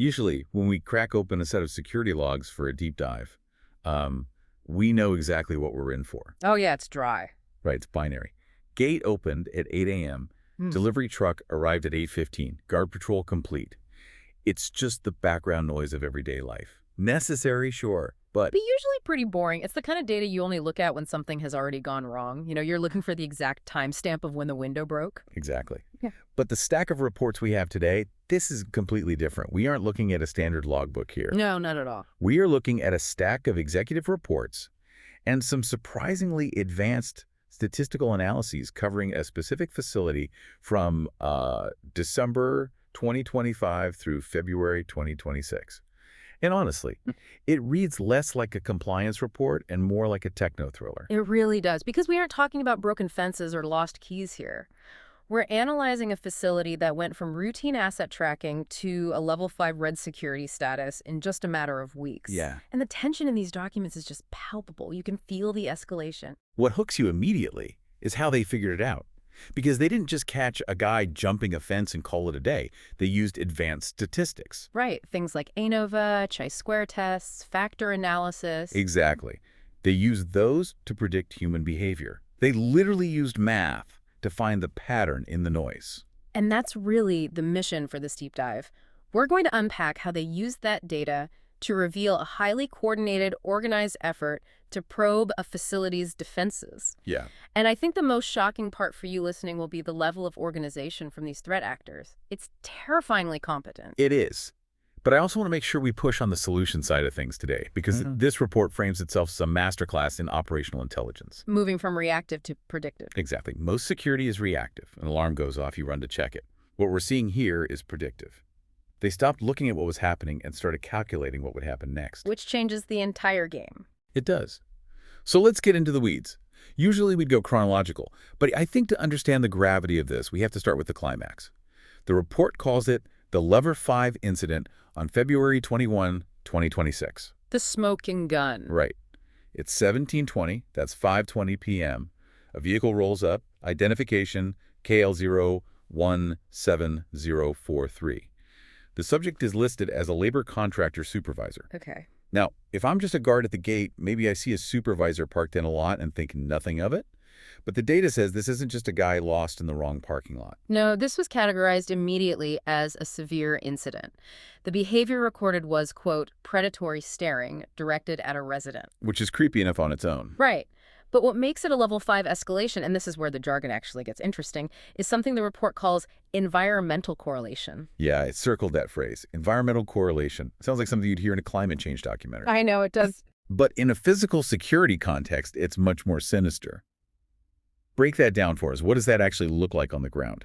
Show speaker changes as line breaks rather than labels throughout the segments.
Usually, when we crack open a set of security logs for a deep dive, we know exactly what we're in for.
Oh, yeah, it's dry.
Right, it's binary. Gate opened at 8 a.m. Delivery truck arrived at 8:15. Guard patrol complete. It's just the background noise of everyday life. Necessary, sure, but
But usually pretty boring. It's the kind of data you only look at when something has already gone wrong. You're looking for the exact timestamp of when the window broke.
exactly.
Yeah.
But the stack of reports we have today, this is completely different. We aren't looking at a standard logbook here.
No, not at all.
We are looking at a stack of executive reports and some surprisingly advanced statistical analyses covering a specific facility from December 2025 through February 2026. And honestly, it reads less like a compliance report and more like a techno-thriller.
It really does, because we aren't talking about broken fences or lost keys here. We're analyzing a facility that went from routine asset tracking to a level 5 red security status in just a matter of weeks.
Yeah.
And the tension in these documents is just palpable. You can feel the escalation.
What hooks you immediately is how they figured it out. Because they didn't just catch a guy jumping a fence and call it a day. They used advanced statistics.
Right. Things like ANOVA, chi-square tests, factor analysis.
Exactly. They used those to predict human behavior. They literally used math to find the pattern in the noise.
And that's really the mission for this deep dive. We're going to unpack how they used that data to reveal a highly coordinated, organized effort to probe a facility's defenses.
Yeah.
And I think the most shocking part for you listening will be the level of organization from these threat actors. It's terrifyingly competent.
It is. But I also want to make sure we push on the solution side of things today, because this report frames itself as a masterclass in operational intelligence.
Moving from reactive to predictive.
Exactly. Most security is reactive. An alarm goes off, you run to check it. What we're seeing here is predictive. They stopped looking at what was happening and started calculating what would happen next.
Which changes the entire game.
It does. So let's get into the weeds. Usually we'd go chronological, but I think to understand the gravity of this, we have to start with the climax. The report calls it the Lever 5 incident on February 21, 2026.
The smoking gun.
Right. It's 17:20, that's 5:20 p.m. A vehicle rolls up, identification KL017043. The subject is listed as a labor contractor supervisor.
Okay.
Now, if I'm just a guard at the gate, maybe I see a supervisor parked in a lot and think nothing of it. But the data says this isn't just a guy lost in the wrong parking lot.
No, this was categorized immediately as a severe incident. The behavior recorded was, quote, predatory staring directed at a resident.
Which is creepy enough on its own.
Right. But what makes it a level 5 escalation, and this is where the jargon actually gets interesting, is something the report calls environmental correlation.
Yeah, it circled that phrase. Environmental correlation. Sounds like something you'd hear in a climate change documentary.
I know, it does.
But in a physical security context, it's much more sinister. Break that down for us. What does that actually look like on the ground?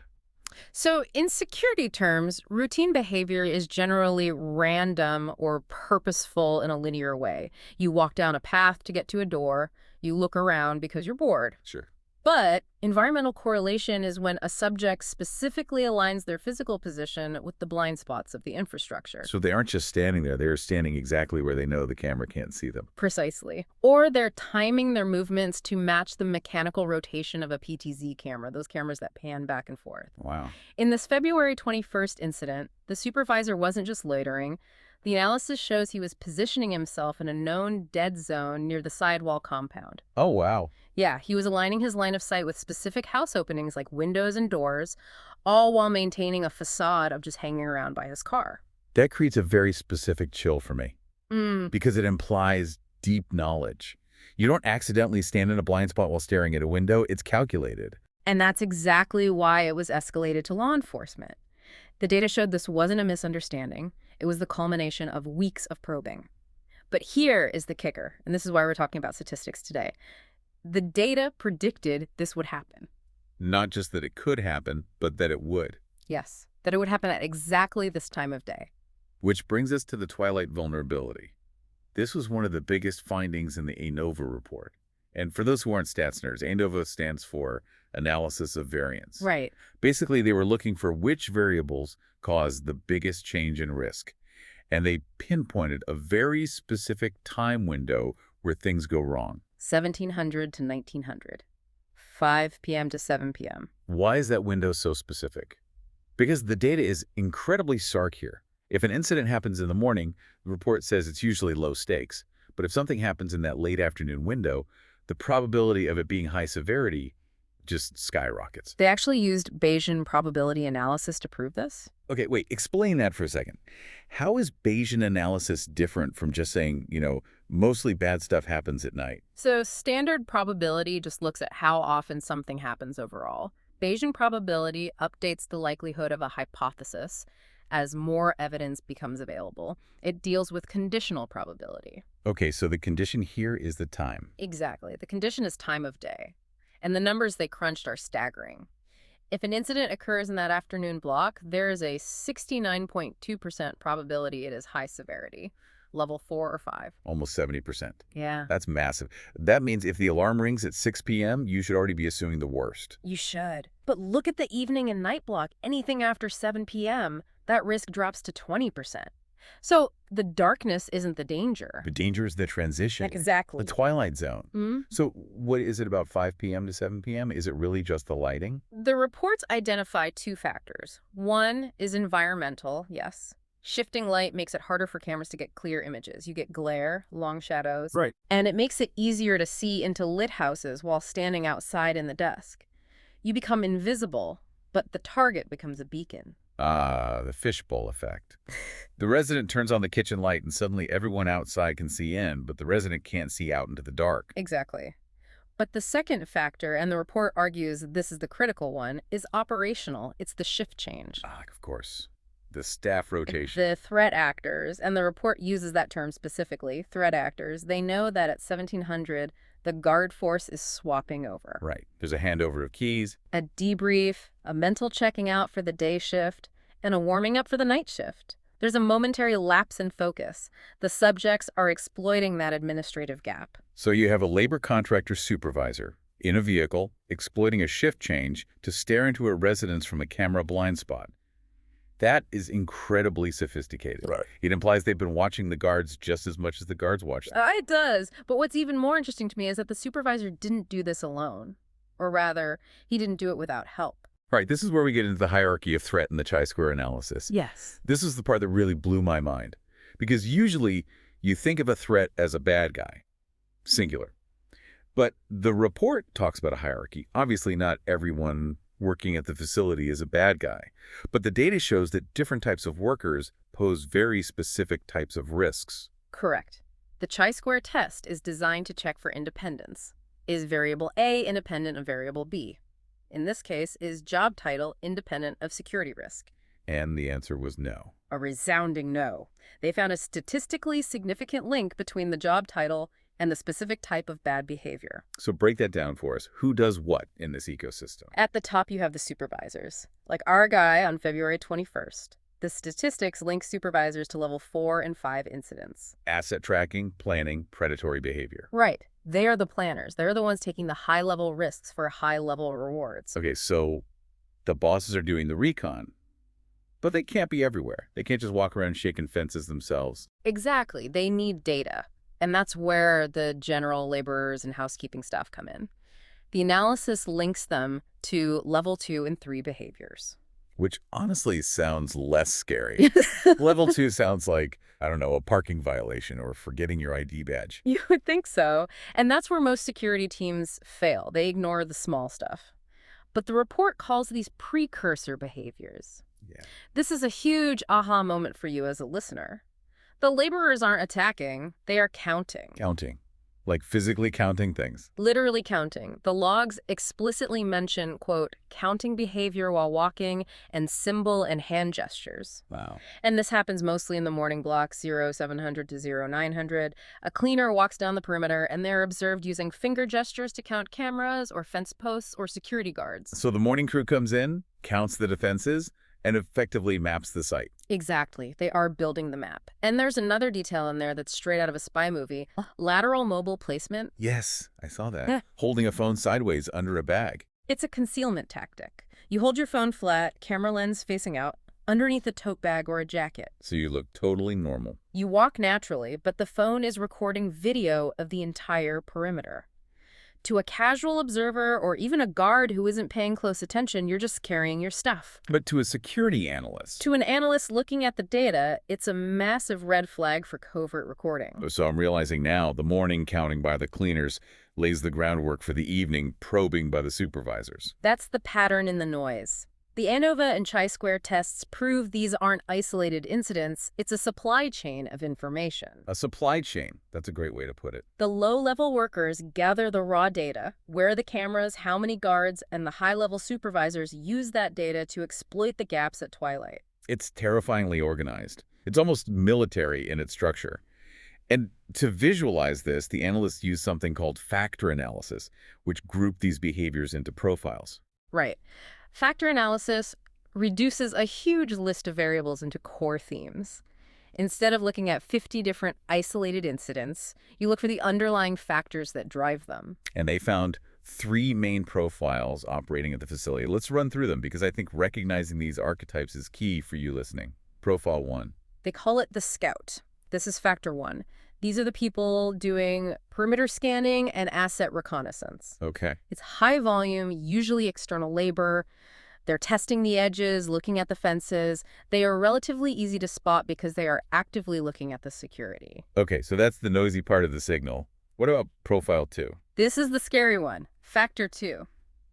So in security terms, routine behavior is generally random or purposeful in a linear way. You walk down a path to get to a door. You look around because you're bored.
Sure.
But environmental correlation is when a subject specifically aligns their physical position with the blind spots of the infrastructure.
So they aren't just standing there. They're standing exactly where they know the camera can't see them.
Precisely. Or they're timing their movements to match the mechanical rotation of a PTZ camera, those cameras that pan back and forth.
Wow.
In this February 21st incident, the supervisor wasn't just loitering. The analysis shows he was positioning himself in a known dead zone near the sidewall compound.
Oh, wow.
Yeah, he was aligning his line of sight with specific house openings like windows and doors, all while maintaining a facade of just hanging around by his car.
That creates a very specific chill for me. Because it implies deep knowledge. You don't accidentally stand in a blind spot while staring at a window. It's calculated.
And that's exactly why it was escalated to law enforcement. The data showed this wasn't a misunderstanding. It was the culmination of weeks of probing. But here is the kicker, and this is why we're talking about statistics today. The data predicted this would happen.
Not just that it could happen, but that it would.
Yes, that it would happen at exactly this time of day.
Which brings us to the Twilight vulnerability. This was one of the biggest findings in the ANOVA report. And for those who aren't stats nerds, ANOVA stands for Analysis of Variance.
Right.
Basically, they were looking for which variables caused the biggest change in risk. And they pinpointed a very specific time window where things go wrong.
1700 to 1900. 5 p.m. to 7 p.m.
Why is that window so specific? Because the data is incredibly stark here. If an incident happens in the morning, the report says it's usually low stakes. But if something happens in that late afternoon window, the probability of it being high severity just skyrockets.
They actually used Bayesian probability analysis to prove this.
Okay, wait, explain that for a second. How is Bayesian analysis different from just saying, mostly bad stuff happens at night?
So standard probability just looks at how often something happens overall. Bayesian probability updates the likelihood of a hypothesis as more evidence becomes available. It deals with conditional probability.
Okay, so the condition here is the time.
Exactly. The condition is time of day. And the numbers they crunched are staggering. If an incident occurs in that afternoon block, there is a 69.2% probability it is high severity, level 4 or 5.
Almost 70%.
Yeah.
That's massive. That means if the alarm rings at 6 p.m., you should already be assuming the worst.
You should. But look at the evening and night block. Anything after 7 p.m., that risk drops to 20%. So the darkness isn't the danger.
The danger is the transition.
Exactly.
The twilight zone.
Mm-hmm.
So what is it about 5 p.m. to 7 p.m.? Is it really just the lighting?
The reports identify two factors. One is environmental, yes. Shifting light makes it harder for cameras to get clear images. You get glare, long shadows.
Right.
And it makes it easier to see into lit houses while standing outside in the dusk. You become invisible, but the target becomes a beacon.
Ah, the fishbowl effect. The resident turns on the kitchen light and suddenly everyone outside can see in, but the resident can't see out into the dark.
Exactly. But the second factor, and the report argues this is the critical one, is operational. It's the shift change.
Ah, of course. The staff rotation.
The threat actors, and the report uses that term specifically, threat actors, they know that at 1700, the guard force is swapping over.
Right. There's a handover of keys.
A debrief, a mental checking out for the day shift, and a warming up for the night shift. There's a momentary lapse in focus. The subjects are exploiting that administrative gap.
So you have a labor contractor supervisor in a vehicle exploiting a shift change to stare into a residence from a camera blind spot. That is incredibly sophisticated.
Right.
It implies they've been watching the guards just as much as the guards watch them.
It does. But what's even more interesting to me is that the supervisor didn't do this alone. Or rather, he didn't do it without help.
Right, this is where we get into the hierarchy of threat in the chi-square analysis.
Yes.
This is the part that really blew my mind. Because usually you think of a threat as a bad guy, singular. But the report talks about a hierarchy. Obviously not everyone working at the facility is a bad guy. But the data shows that different types of workers pose very specific types of risks.
Correct. The chi-square test is designed to check for independence. Is variable A independent of variable B? In this case, is job title independent of security risk?
And the answer was no.
A resounding no. They found a statistically significant link between the job title and the specific type of bad behavior.
So break that down for us. Who does what in this ecosystem?
At the top, you have the supervisors. Like our guy on February 21st. The statistics link supervisors to level 4 and 5 incidents.
Asset tracking, planning, predatory behavior.
Right. They are the planners. They're the ones taking the high-level risks for high-level rewards.
Okay, so the bosses are doing the recon, but they can't be everywhere. They can't just walk around shaking fences themselves.
Exactly. They need data. And that's where the general laborers and housekeeping staff come in. The analysis links them to level 2 and 3 behaviors.
Which honestly sounds less scary. Level 2 sounds like, I don't know, a parking violation or forgetting your ID badge.
You would think so. And that's where most security teams fail. They ignore the small stuff. But the report calls these precursor behaviors.
Yeah.
This is a huge aha moment for you as a listener. The laborers aren't attacking, they are counting.
Counting. Like physically counting things.
Literally counting. The logs explicitly mention, quote, counting behavior while walking and symbol and hand gestures.
Wow.
And this happens mostly in the morning blocks, 0700 to 0900. A cleaner walks down the perimeter and they're observed using finger gestures to count cameras or fence posts or security guards.
So the morning crew comes in, counts the defenses, and effectively maps the site.
Exactly. They are building the map. And there's another detail in there that's straight out of a spy movie. Lateral mobile placement.
Yes, I saw that. Holding a phone sideways under a bag.
It's a concealment tactic. You hold your phone flat, camera lens facing out, underneath a tote bag or a jacket.
So you look totally normal.
You walk naturally, but the phone is recording video of the entire perimeter. To a casual observer or even a guard who isn't paying close attention, you're just carrying your stuff.
But to a security analyst.
To an analyst looking at the data, it's a massive red flag for covert recording.
So I'm realizing now the morning counting by the cleaners lays the groundwork for the evening probing by the supervisors.
That's the pattern in the noise. The ANOVA and chi-square tests prove these aren't isolated incidents. It's a supply chain of information.
A supply chain. That's a great way to put it.
The low-level workers gather the raw data, where are the cameras, how many guards, and the high-level supervisors use that data to exploit the gaps at twilight.
It's terrifyingly organized. It's almost military in its structure. And to visualize this, the analysts use something called factor analysis, which group these behaviors into profiles.
Right. Factor analysis reduces a huge list of variables into core themes. Instead of looking at 50 different isolated incidents, you look for the underlying factors that drive them.
And they found 3 main profiles operating at the facility. Let's run through them because I think recognizing these archetypes is key for you listening. Profile 1.
They call it the scout. This is factor 1. These are the people doing perimeter scanning and asset reconnaissance.
Okay.
It's high volume, usually external labor. They're testing the edges, looking at the fences. They are relatively easy to spot because they are actively looking at the security.
Okay, so that's the noisy part of the signal. What about profile 2?
This is the scary one. Factor 2,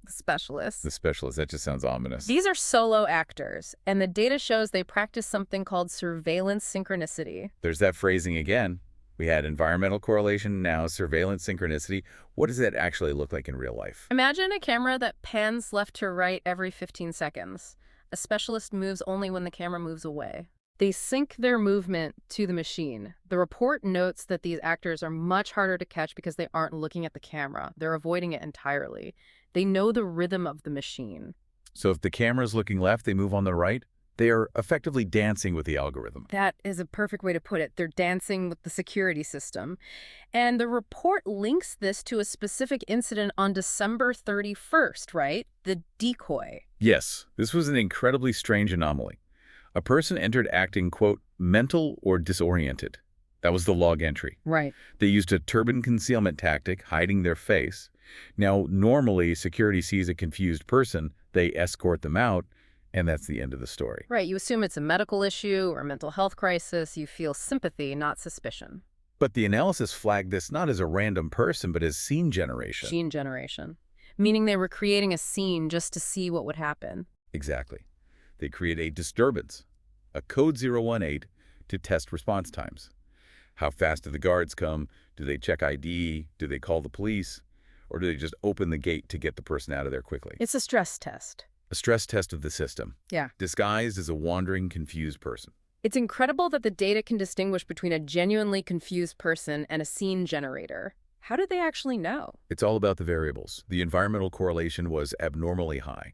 the specialists.
The specialist, that just sounds ominous.
These are solo actors, and the data shows they practice something called surveillance synchronicity.
There's that phrasing again. We had environmental correlation, now surveillance synchronicity. What does that actually look like in real life?
Imagine a camera that pans left to right every 15 seconds. A specialist moves only when the camera moves away. They sync their movement to the machine. The report notes that these actors are much harder to catch because they aren't looking at the camera. They're avoiding it entirely. They know the rhythm of the machine.
So if the camera's looking left, they move on the right? They are effectively dancing with the algorithm.
That is a perfect way to put it. They're dancing with the security system. And the report links this to a specific incident on December 31st, right? The decoy.
Yes, this was an incredibly strange anomaly. A person entered acting, quote, mental or disoriented. That was the log entry.
Right.
They used a turban concealment tactic, hiding their face. Now, normally, security sees a confused person, they escort them out, and that's the end of the story.
Right. You assume it's a medical issue or a mental health crisis. You feel sympathy, not suspicion.
But the analysis flagged this not as a random person, but as scene generation.
Scene generation. Meaning they were creating a scene just to see what would happen.
Exactly. They create a disturbance, a code 018, to test response times. How fast do the guards come? Do they check ID? Do they call the police? Or do they just open the gate to get the person out of there quickly?
It's a stress test.
A stress test of the system.
Yeah.
Disguised as a wandering, confused person.
It's incredible that the data can distinguish between a genuinely confused person and a scene generator. How did they actually know?
It's all about the variables. The environmental correlation was abnormally high.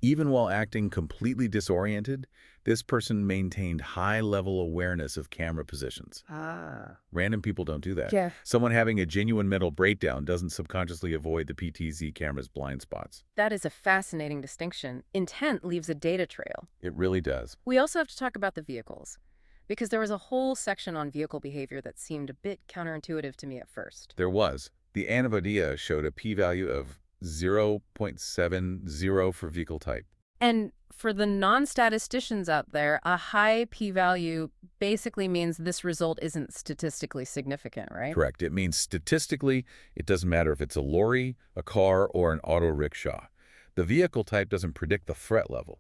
Even while acting completely disoriented, this person maintained high-level awareness of camera positions.
Ah.
Random people don't do that.
Yeah.
Someone having a genuine mental breakdown doesn't subconsciously avoid the PTZ camera's blind spots.
That is a fascinating distinction. Intent leaves a data trail.
It really does.
We also have to talk about the vehicles, because there was a whole section on vehicle behavior that seemed a bit counterintuitive to me at first.
There was. The NVIDIA showed a p-value of 0.70 for vehicle type.
And for the non-statisticians out there, a high p-value basically means this result isn't statistically significant, right?
Correct. It means statistically, it doesn't matter if it's a lorry, a car, or an auto rickshaw. The vehicle type doesn't predict the threat level.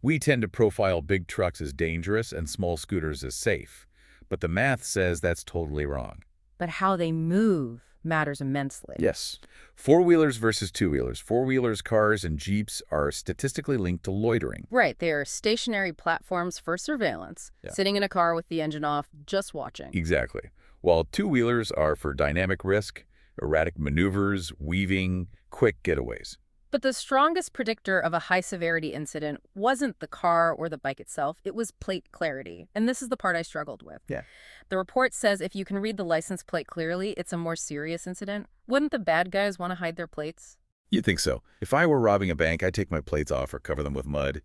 We tend to profile big trucks as dangerous and small scooters as safe. But the math says that's totally wrong.
But how they move matters immensely.
Yes. Four-wheelers versus two-wheelers. Four-wheelers, cars, and Jeeps are statistically linked to loitering.
Right. They are stationary platforms for surveillance, sitting in a car with the engine off, just watching.
Exactly. While two-wheelers are for dynamic risk, erratic maneuvers, weaving, quick getaways.
But the strongest predictor of a high-severity incident wasn't the car or the bike itself. It was plate clarity. And this is the part I struggled with.
Yeah.
The report says if you can read the license plate clearly, it's a more serious incident. Wouldn't the bad guys want to hide their plates?
You'd think so. If I were robbing a bank, I'd take my plates off or cover them with mud.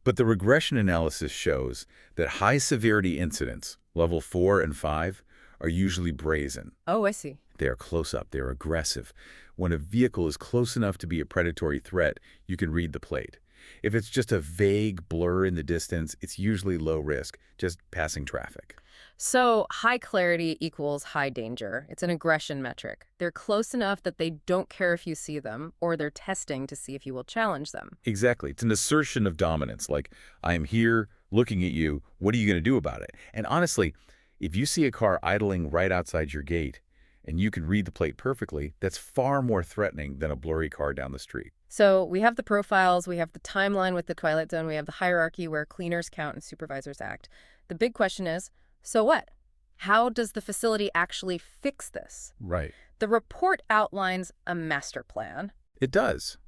But the regression analysis shows that high-severity incidents, level 4 and 5, are usually brazen.
Oh, I see.
They are close up, they're aggressive. When a vehicle is close enough to be a predatory threat, you can read the plate. If it's just a vague blur in the distance, it's usually low risk, just passing traffic.
So high clarity equals high danger. It's an aggression metric. They're close enough that they don't care if you see them, or they're testing to see if you will challenge them.
Exactly. It's an assertion of dominance, like, I am here looking at you, what are you going to do about it? And honestly, if you see a car idling right outside your gate, and you can read the plate perfectly, that's far more threatening than a blurry car down the street.
So we have the profiles, we have the timeline with the Twilight Zone, we have the hierarchy where cleaners count and supervisors act. The big question is, so what? How does the facility actually fix this?
Right.
The report outlines a master plan.
It does.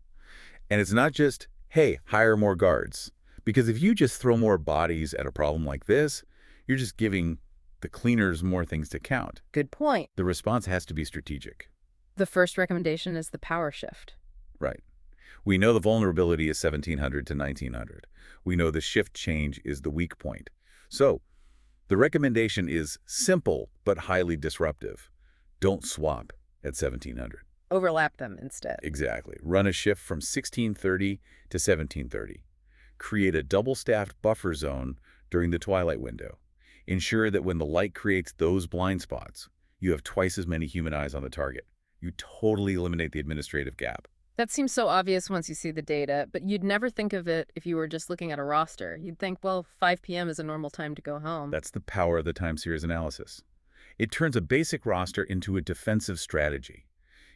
And it's not just, hey, hire more guards. Because if you just throw more bodies at a problem like this, you're just giving the cleaners more things to count.
Good point.
The response has to be strategic.
The first recommendation is the power shift.
Right. We know the vulnerability is 1700 to 1900. We know the shift change is the weak point. So the recommendation is simple but highly disruptive. Don't swap at 1700.
Overlap them instead.
Exactly. Run a shift from 1630 to 1730. Create a double-staffed buffer zone during the twilight window. Ensure that when the light creates those blind spots, you have twice as many human eyes on the target. You totally eliminate the administrative gap.
That seems so obvious once you see the data, but you'd never think of it if you were just looking at a roster. You'd think, well, 5 p.m. is a normal time to go home.
That's the power of the time series analysis. It turns a basic roster into a defensive strategy.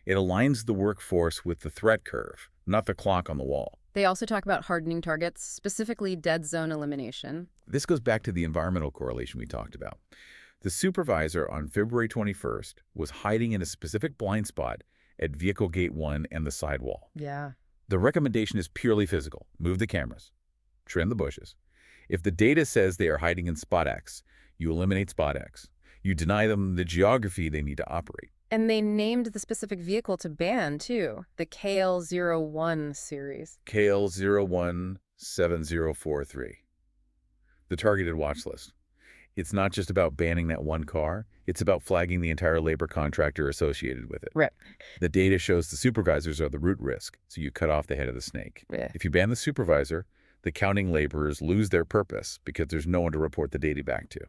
It aligns the workforce with the threat curve, not the clock on the wall.
They also talk about hardening targets, specifically dead zone elimination.
This goes back to the environmental correlation we talked about. The supervisor on February 21st was hiding in a specific blind spot at vehicle gate 1 and the sidewall.
Yeah.
The recommendation is purely physical. Move the cameras. Trim the bushes. If the data says they are hiding in spot X, you eliminate spot X. You deny them the geography they need to operate.
And they named the specific vehicle to ban, too, the KL01 series.
KL017043. The targeted watch list. It's not just about banning that one car. It's about flagging the entire labor contractor associated with it.
Right.
The data shows the supervisors are the root risk, so you cut off the head of the snake.
Yeah.
If you ban the supervisor, the counting laborers lose their purpose because there's no one to report the data back to.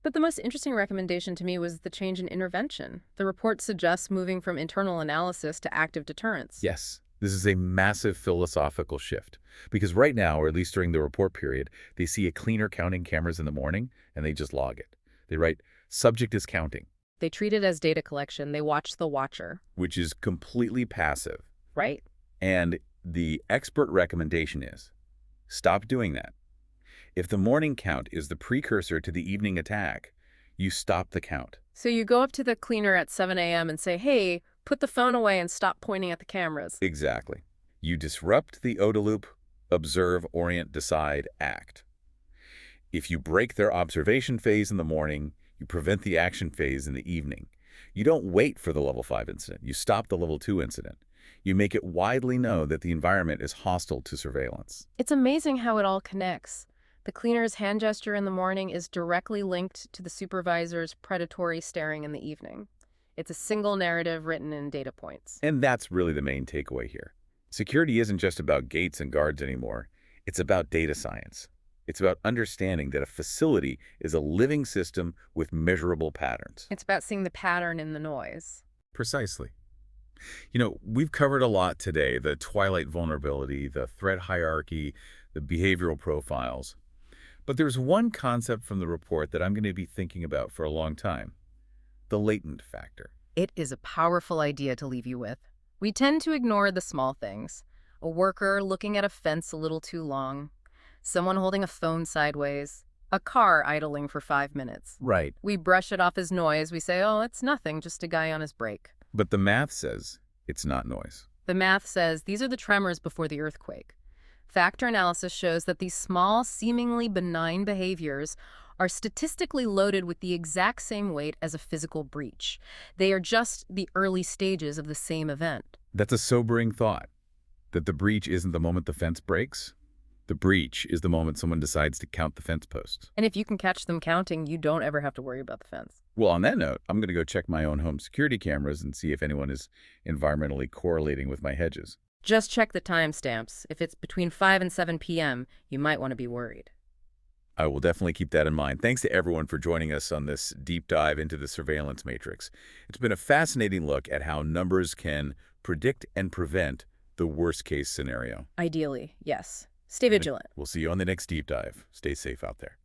But the most interesting recommendation to me was the change in intervention. The report suggests moving from internal analysis to active deterrence.
Yes, this is a massive philosophical shift. Because right now, or at least during the report period, they see a cleaner counting cameras in the morning, and they just log it. They write, subject is counting.
They treat it as data collection. They watch the watcher.
Which is completely passive.
Right.
And the expert recommendation is, stop doing that. If the morning count is the precursor to the evening attack, you stop the count.
So you go up to the cleaner at 7 a.m. and say, hey, put the phone away and stop pointing at the cameras.
Exactly. You disrupt the OODA loop, observe, orient, decide, act. If you break their observation phase in the morning, you prevent the action phase in the evening. You don't wait for the level 5 incident. You stop the level 2 incident. You make it widely known that the environment is hostile to surveillance.
It's amazing how it all connects. The cleaner's hand gesture in the morning is directly linked to the supervisor's predatory staring in the evening. It's a single narrative written in data points.
And that's really the main takeaway here. Security isn't just about gates and guards anymore. It's about data science. It's about understanding that a facility is a living system with measurable patterns.
It's about seeing the pattern in the noise.
Precisely. You know, we've covered a lot today, the twilight vulnerability, the threat hierarchy, the behavioral profiles. But there's one concept from the report that I'm going to be thinking about for a long time, the latent factor.
It is a powerful idea to leave you with. We tend to ignore the small things. A worker looking at a fence a little too long, someone holding a phone sideways, a car idling for 5 minutes.
Right.
We brush it off as noise. We say, oh, it's nothing, just a guy on his break.
But the math says it's not noise.
The math says these are the tremors before the earthquake. Factor analysis shows that these small, seemingly benign behaviors are statistically loaded with the exact same weight as a physical breach. They are just the early stages of the same event.
That's a sobering thought, that the breach isn't the moment the fence breaks, The breach is the moment someone decides to count the fence posts.
And if you can catch them counting, you don't ever have to worry about the fence.
Well, on that note, I'm going to go check my own home security cameras and see if anyone is environmentally correlating with my hedges.
Just check the timestamps. If it's between 5 and 7 p.m., you might want to be worried.
I will definitely keep that in mind. Thanks to everyone for joining us on this deep dive into the surveillance matrix. It's been a fascinating look at how numbers can predict and prevent the worst-case scenario.
Ideally, yes. Stay vigilant.
We'll see you on the next deep dive. Stay safe out there.